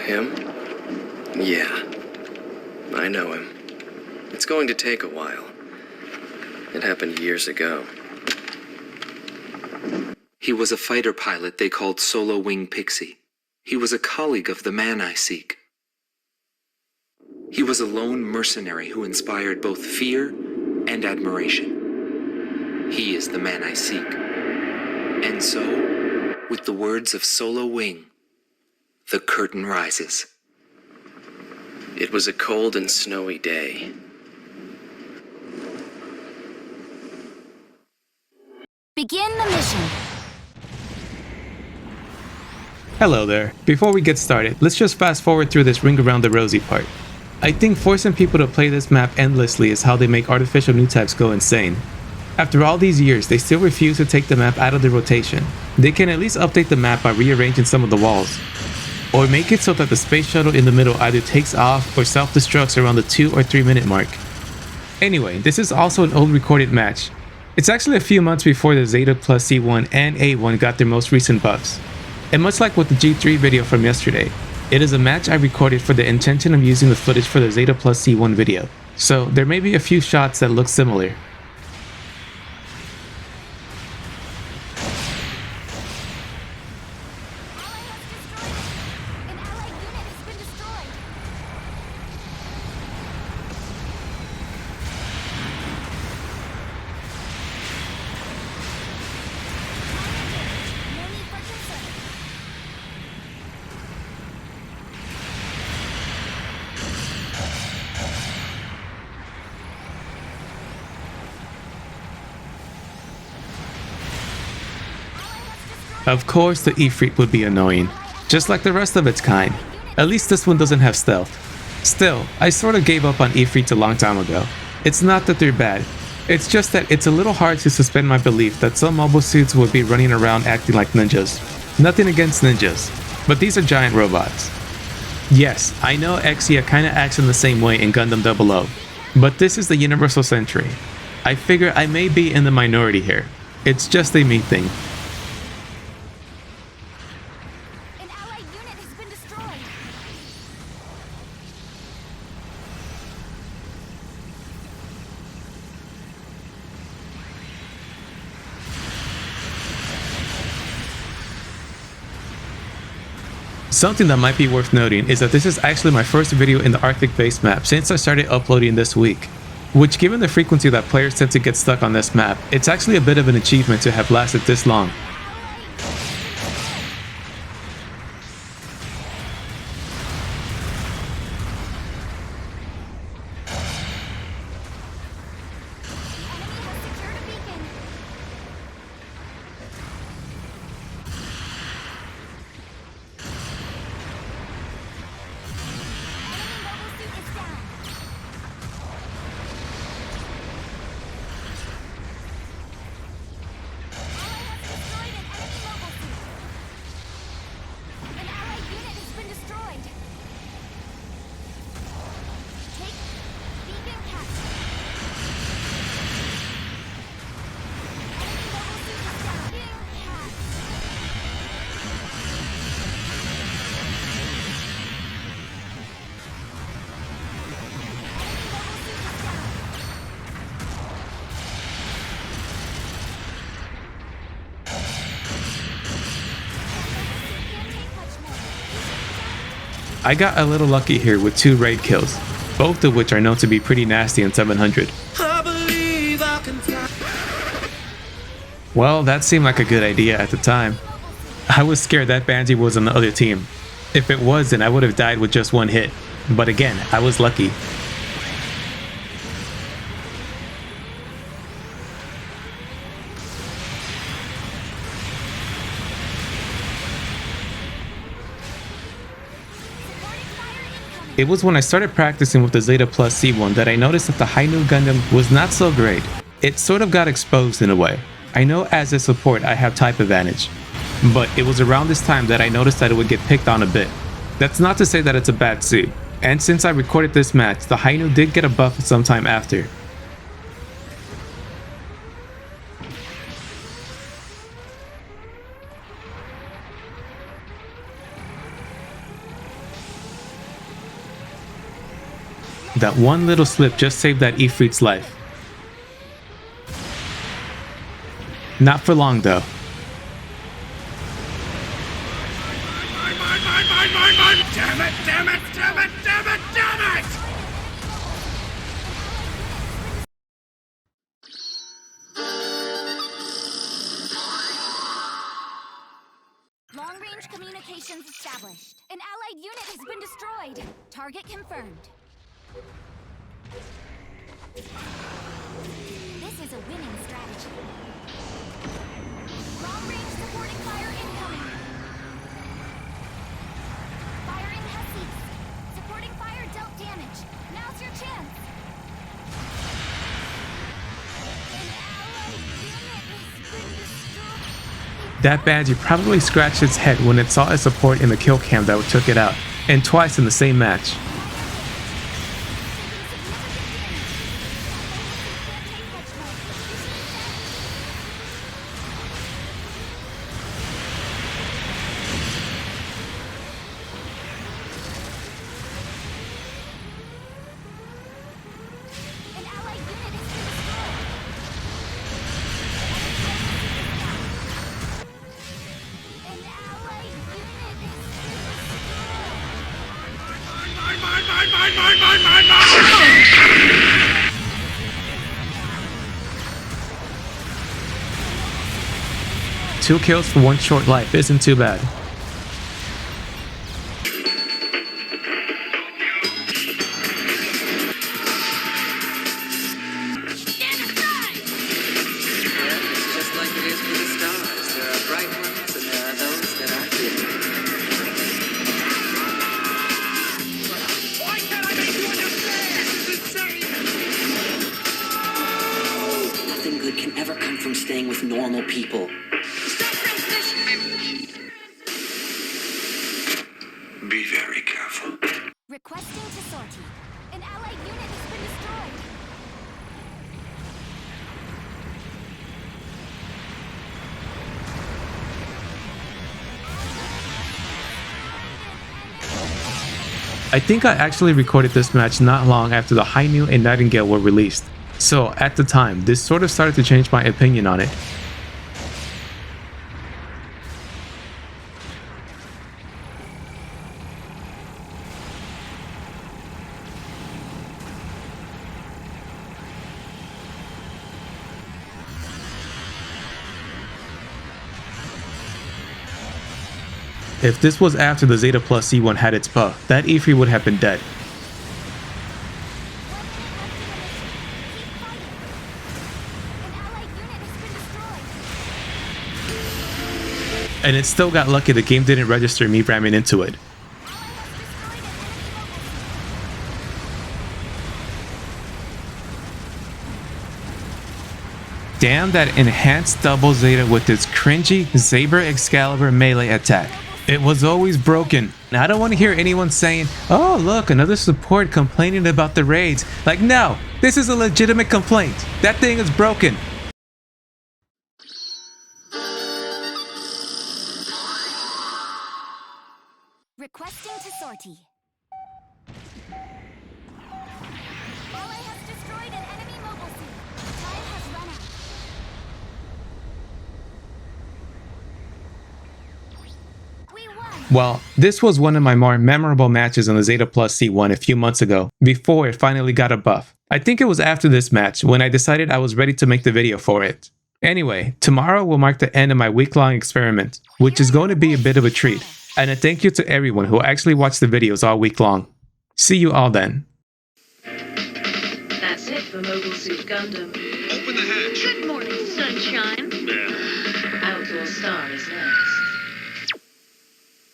Him? Yeah. I know him. It's going to take a while. It happened years ago. He was a fighter pilot they called Solo Wing Pixie. He was a colleague of the man I seek. He was a lone mercenary who inspired both fear and admiration. He is the man I seek. And so, with the words of Solo Wing, the curtain rises. It was a cold and snowy day. Begin the mission. Hello there. Before we get started, let's just fast forward through this ring around the rosy part. I think forcing people to play this map endlessly is how they make artificial new types go insane. After all these years, they still refuse to take the map out of the rotation. They can at least update the map by rearranging some of the walls. Or make it so that the space shuttle in the middle either takes off or self-destructs around the 2 or 3 minute mark. Anyway, this is also an old recorded match. It's actually a few months before the Zeta plus C1 and A1 got their most recent buffs. And much like with the G3 video from yesterday, it is a match I recorded for the intention of using the footage for the Zeta plus C1 video. So there may be a few shots that look similar. Of course the Ifrit would be annoying, just like the rest of its kind. At least this one doesn't have stealth. Still, I sort of gave up on Ifrits a long time ago. It's not that they're bad, it's just that it's a little hard to suspend my belief that some mobile suits would be running around acting like ninjas. Nothing against ninjas, but these are giant robots. Yes, I know Exia kinda acts in the same way in Gundam 00, but this is the Universal Century. I figure I may be in the minority here. It's just a me thing. Something that might be worth noting is that this is actually my first video in the Arctic base map since I started uploading this week. Which, given the frequency that players tend to get stuck on this map, it's actually a bit of an achievement to have lasted this long. I got a little lucky here with 2 raid kills, both of which are known to be pretty nasty in 700. Well, that seemed like a good idea at the time. I was scared that Banji was on the other team. If it was, then I would have died with just 1 hit. But again, I was lucky. It was when I started practicing with the Zeta plus C1 that I noticed that the Hainu Gundam was not so great. It sort of got exposed in a way. I know as a support I have type advantage, but it was around this time that I noticed that it would get picked on a bit. That's not to say that it's a bad suit, and since I recorded this match, the Hainu did get a buff sometime after. That one little slip just saved that Ifrit's life. Not for long though. Damn it, damn it, damn it, damn it, damn it! Long-range communications established. An allied unit has been destroyed. Target confirmed. This is a winning strategy. Long-range supporting fire incoming. Firing has ceased. Supporting fire dealt damage. Now's your chance. An allied unit has been destroyed. That Badgie probably scratched its head when it saw a support in the kill cam that took it out, and twice in the same match. An allied unit has been destroyed. An allied unit has been destroyed. 2 kills for 1 short life isn't too bad. Stand aside! It's just like it is for the stars. There are bright ones and there are those that are hidden. Why can't I make you understand? It's insane! Nothing good can ever come from staying with normal people. Be very careful. Requesting to sortie. An allied unit has been destroyed. I think I actually recorded this match not long after the Hainu and Nightingale were released, so at the time, this sort of started to change my opinion on it. If this was after the Zeta plus C1 had its buff, that E3 would have been dead. And it still got lucky the game didn't register me ramming into it. Damn that enhanced double Zeta with its cringy Saber Excalibur melee attack. It was always broken. Now, I don't want to hear anyone saying, oh look, another support complaining about the raids. Like, no, this is a legitimate complaint. That thing is broken. Requesting to sortie. Ally has destroyed an enemy mobile suit. Time has run out. We won. Well, this was one of my more memorable matches on the Zeta plus C1 a few months ago, before it finally got a buff. I think it was after this match when I decided I was ready to make the video for it. Anyway, tomorrow will mark the end of my week-long experiment, which is going to be a bit of a treat. And a thank you to everyone who actually watched the videos all week long. See you all then. That's it for Mobile Suit Gundam. Open the hatch. Good morning, sunshine. Outlaw Star is next.